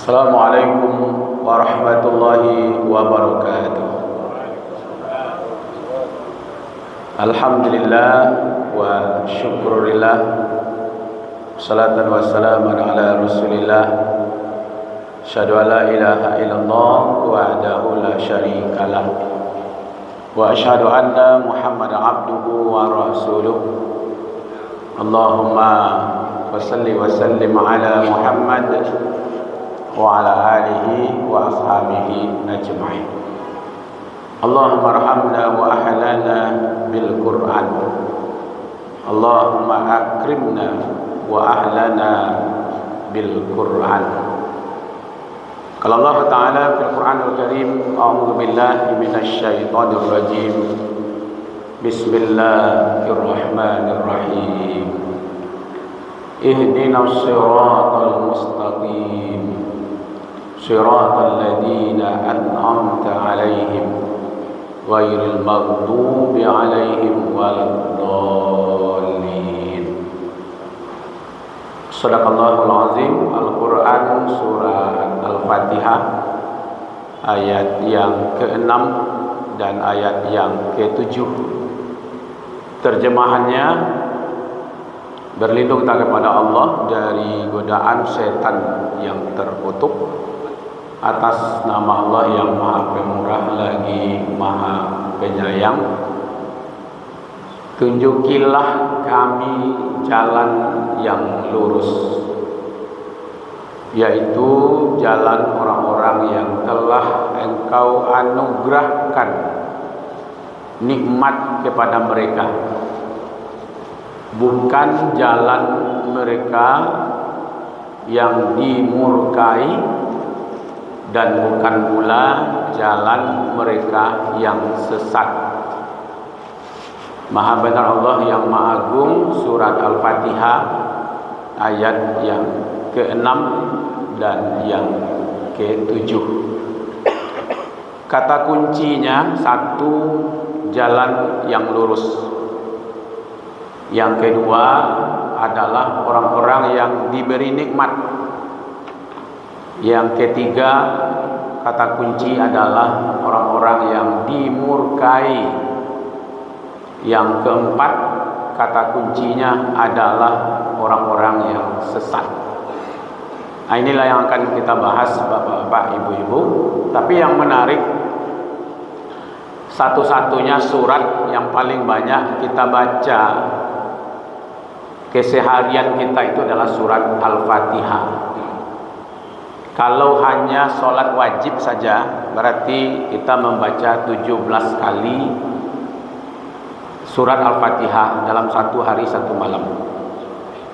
Assalamualaikum warahmatullahi wabarakatuh. Alhamdulillah wa syukurillah, salatan wa salaman ala rasulillah, asyhadu an la ilaha illallah wahdahu la syarikalah, wa asyhadu anna Muhammadan abduhu wa rasuluh. Allahumma salli wa sallim ala Muhammad wa ala alihi wa ashabihi ajma'in. Allahumma arhamna wa ahlana bil Qur'an. Allahumma akrimna wa ahlana bil Qur'an. Qala Allah Ta'ala fil Qur'anil Karim, a'udzu billahi minasy syaithanir rajim. Bismillahirrahmanirrahim. Ihdinas siratal mustaqim, siratal ladzina an'amta 'alaihim ghairil maghdubi 'alaihim waladdallin. Shadaqallahul azim. Al-Qur'an surah Al-Fatihah ayat yang ke-6 dan ayat yang ke-7. Terjemahannya, berlindung kita kepada Allah dari godaan setan yang terkutuk atas nama Allah yang Maha Pemurah lagi Maha Penyayang. Tunjukilah kami jalan yang lurus, yaitu jalan orang-orang yang telah Engkau anugerahkan nikmat kepada mereka, bukan jalan mereka yang dimurkai, dan bukan pula jalan mereka yang sesat. Maha benar Allah yang Maha Agung. Surat Al-Fatihah ayat yang ke-6 dan yang ke-7. Kata kuncinya, satu, jalan yang lurus. Yang kedua adalah orang-orang yang diberi nikmat. Yang ketiga, kata kunci adalah orang-orang yang dimurkai. Yang keempat, kata kuncinya adalah orang-orang yang sesat. Nah, inilah yang akan kita bahas, Bapak-bapak, Ibu-ibu. Tapi yang menarik, satu-satunya surat yang paling banyak kita baca keseharian kita itu adalah surat Al-Fatihah. Kalau hanya sholat wajib saja, berarti kita membaca 17 kali surat Al-Fatihah dalam satu hari satu malam.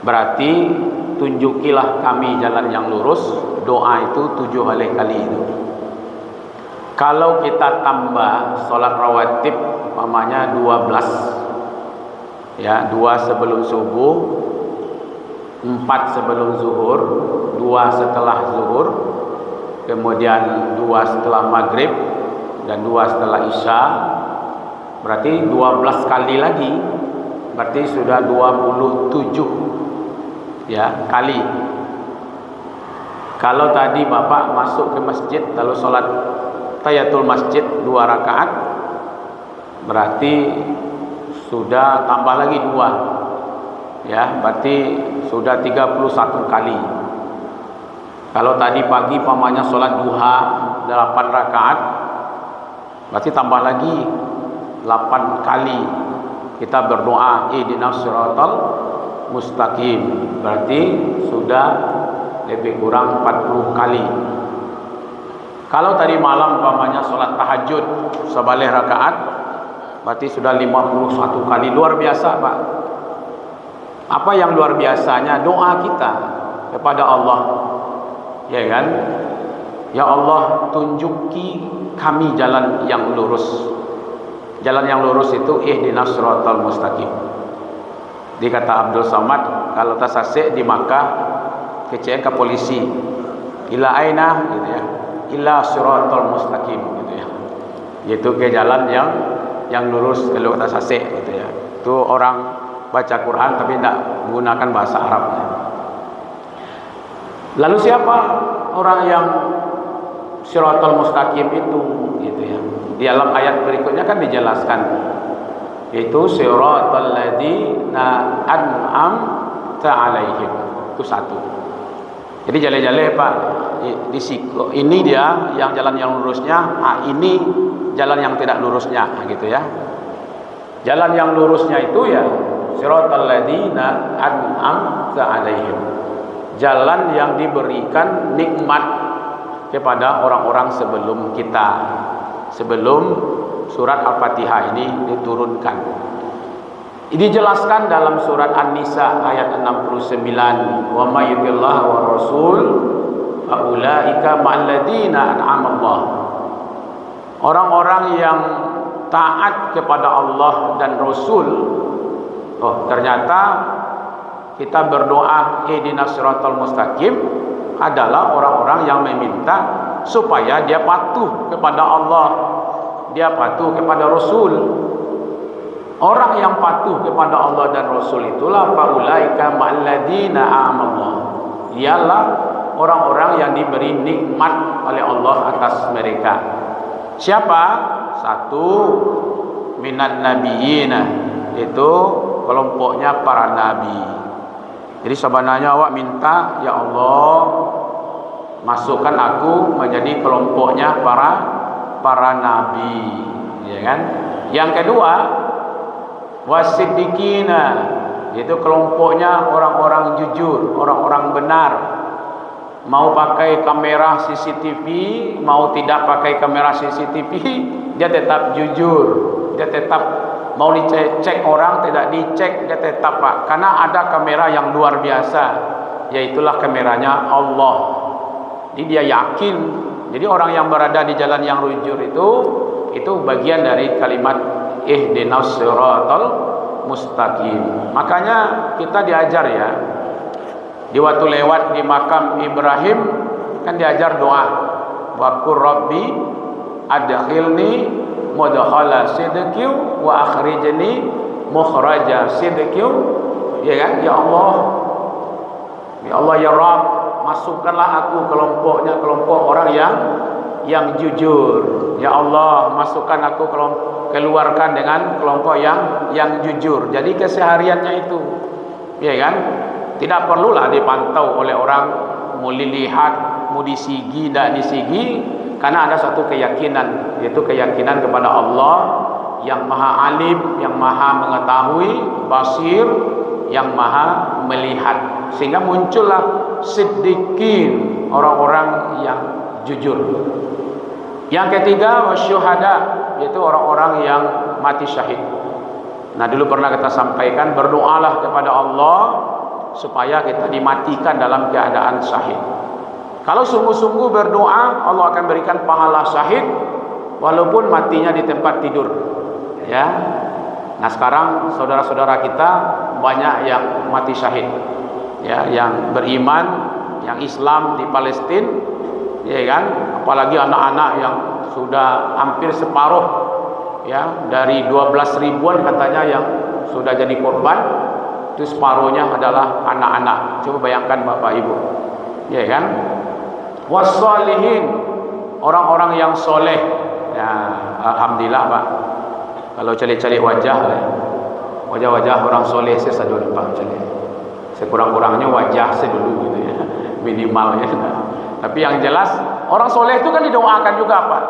Berarti tunjukilah kami jalan yang lurus, doa itu 7 kali itu. Kalau kita tambah sholat rawatib, umpamanya 12, ya, 2 sebelum subuh, 4 sebelum zuhur, 2 setelah zuhur, kemudian 2 setelah maghrib, dan 2 setelah isya, berarti 12 kali lagi, berarti sudah 27 ya kali. Kalau tadi Bapak masuk ke masjid lalu sholat tahiyatul masjid 2 rakaat, berarti sudah tambah lagi 2, ya, berarti sudah 31 kali. Kalau tadi pagi pamannya sholat duha 8 rakaat, berarti tambah lagi 8 kali kita berdoa ihdinas siratal mustaqim, berarti sudah lebih kurang 40 kali. Kalau tadi malam pamannya sholat tahajud 11 rakaat, berarti sudah 51 kali. Luar biasa, Pak. Apa yang luar biasanya? Doa kita kepada Allah, ya kan? Ya Allah, tunjuki kami jalan yang lurus. Jalan yang lurus itu ihdinas siratal mustaqim. Dikata Abdul Samad, kalau tasasik di Makkah, kecek ke polisi, ila aina, gitu ya, ila siratal mustaqim, gitu ya, yaitu ke jalan yang lurus, kalau tasasik, gitu ya. Itu orang baca Quran tapi tidak menggunakan bahasa Arabnya. Lalu siapa orang yang Shiratal Mustaqim itu, gitu ya. Di dalam ayat berikutnya kan dijelaskan, yaitu Shiratal ladzina an'amta 'alaihim. Itu satu. Jadi jale-jale Pak, ini dia yang jalan yang lurusnya, ini jalan yang tidak lurusnya, gitu ya. Jalan yang lurusnya itu ya Shiratal ladzina an'amta 'alaihim. Jalan yang diberikan nikmat kepada orang-orang sebelum kita, sebelum surat Al-Fatihah ini diturunkan. Ini dijelaskan dalam surat An-Nisa ayat 69, wa may yuti'illah wa rasul fa ulaika ma'al ladzina an'ama Allah. Orang-orang yang taat kepada Allah dan Rasul. Oh, ternyata kita berdoa ihdinas siratal mustaqim adalah orang-orang yang meminta supaya dia patuh kepada Allah, dia patuh kepada Rasul. Orang yang patuh kepada Allah dan Rasul itulah faulaika ma'alladzina a'amallah. Ialah orang-orang yang diberi nikmat oleh Allah atas mereka. Siapa? Satu, minan nabiyina, itu kelompoknya para nabi. Jadi sebenarnya awak minta, ya Allah, masukkan aku menjadi kelompoknya para nabi, ya kan? Yang kedua, wasiddiqina, yaitu kelompoknya orang-orang jujur, orang-orang benar. Mau pakai kamera CCTV, mau tidak pakai kamera CCTV, dia tetap jujur, dia tetap mau dicek orang, tidak dicek, dia tetap Pak. Karena ada kamera yang luar biasa, yaitulah kameranya Allah. Jadi dia yakin. Jadi orang yang berada di jalan yang jujur itu bagian dari kalimat ihdinas siratal mustaqim. Makanya kita diajar ya, di waktu lewat di makam Ibrahim kan diajar doa, wa qur rabbi adkhilni mudkhala sidqi wa akhrijni mukhraja sidqi. Ya kan? Ya Allah, ya Rabb, masukkanlah aku kelompok orang yang jujur. Ya Allah, masukkan aku keluarkan dengan kelompok yang jujur. Jadi kesehariannya itu, ya kan? Tidak perlulah dipantau oleh orang, mau dilihat, mau disigi, tidak disigi, karena ada satu keyakinan, yaitu keyakinan kepada Allah yang maha alim, yang maha mengetahui, basir, yang maha melihat. Sehingga muncullah siddiqin, orang-orang yang jujur. Yang ketiga, wasyuhada, yaitu orang-orang yang mati syahid. Nah, dulu pernah kita sampaikan, berdoalah kepada Allah supaya kita dimatikan dalam keadaan syahid. Kalau sungguh-sungguh berdoa, Allah akan berikan pahala syahid walaupun matinya di tempat tidur. Ya. Nah, sekarang saudara-saudara kita banyak yang mati syahid. Ya, yang beriman, yang Islam di Palestina, ya kan? Apalagi anak-anak yang sudah hampir separuh, ya, dari 12 ribuan katanya yang sudah jadi korban, itu separuhnya adalah anak-anak. Coba bayangkan Bapak Ibu, ya kan? Wassalihin, orang-orang yang soleh. Ya, alhamdulillah Pak. Kalau cari-cari wajah-wajah orang soleh saya dulu Pak, cari. Sekurang-kurangnya wajah saya dulu gitu ya, minimalnya. Tapi yang jelas orang soleh itu kan didoakan juga Pak.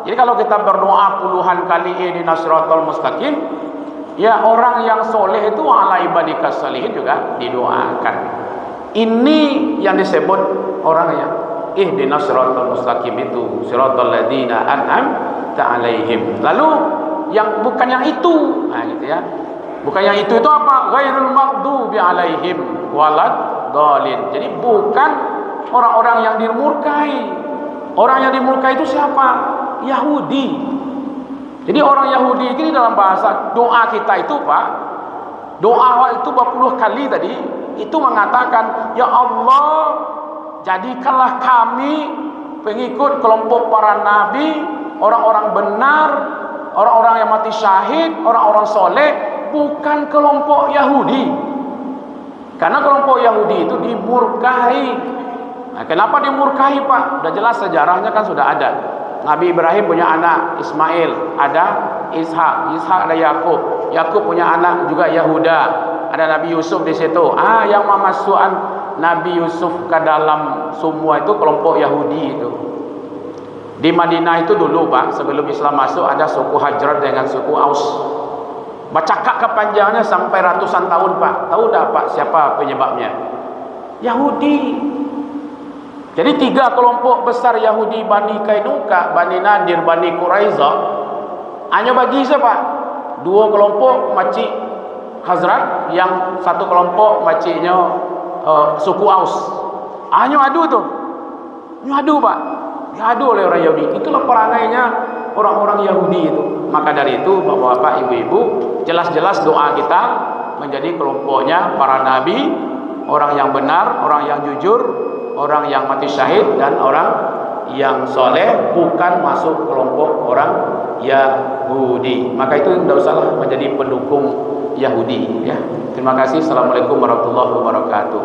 Jadi kalau kita berdoa puluhan kali ihdinas siratal mustaqim, ya orang yang soleh itu ala ibadikas salihin juga didoakan. Ini yang disebut orang yang ihdinas siratal mustaqim itu, siratal ladzina an'amta 'alaihim. Lalu yang bukan yang itu, nah gitu ya. Bukan yang itu apa? Ghairul maghdubi 'alaihim waladdallin. Jadi bukan orang-orang yang dimurkai. Orang yang dimurkai itu siapa? Yahudi. Jadi orang Yahudi ini dalam bahasa doa kita itu Pak, doa itu 20 kali tadi itu mengatakan, ya Allah, jadikanlah kami pengikut kelompok para nabi, orang-orang benar, orang-orang yang mati syahid, orang-orang soleh, bukan kelompok Yahudi. Karena kelompok Yahudi itu dimurkai. Nah, kenapa dimurkahi Pak? Sudah jelas sejarahnya kan sudah ada. Nabi Ibrahim punya anak Ismail, ada Ishak, Ishak ada Yakub, Yakub punya anak juga Yahuda, ada Nabi Yusuf di situ. Yang memasukkan Nabi Yusuf ke dalam semua itu kelompok Yahudi itu. Di Madinah itu dulu Pak, sebelum Islam masuk ada suku Hajrat dengan suku Aus. Bercakap kepanjangnya sampai ratusan tahun Pak. Tahu tak Pak siapa penyebabnya? Yahudi. Jadi 3 kelompok besar Yahudi, Bani Kainuka, Bani Nadir, Bani Quraizah, hanya bagi siapa? 2 kelompok makcik Hazrat, yang 1 kelompok makciknya suku Aus. Hanya adu tu. Hanya adu Pak. Diadu oleh orang Yahudi. Itulah perangainya orang-orang Yahudi itu. Maka dari itu Bapak-bapak, Ibu-ibu, jelas-jelas doa kita menjadi kelompoknya para nabi, orang yang benar, orang yang jujur, orang yang mati syahid, dan orang yang soleh, bukan masuk kelompok orang Yahudi. Maka itu tidak usahlah menjadi pendukung Yahudi ya. Terima kasih. Assalamualaikum warahmatullahi wabarakatuh.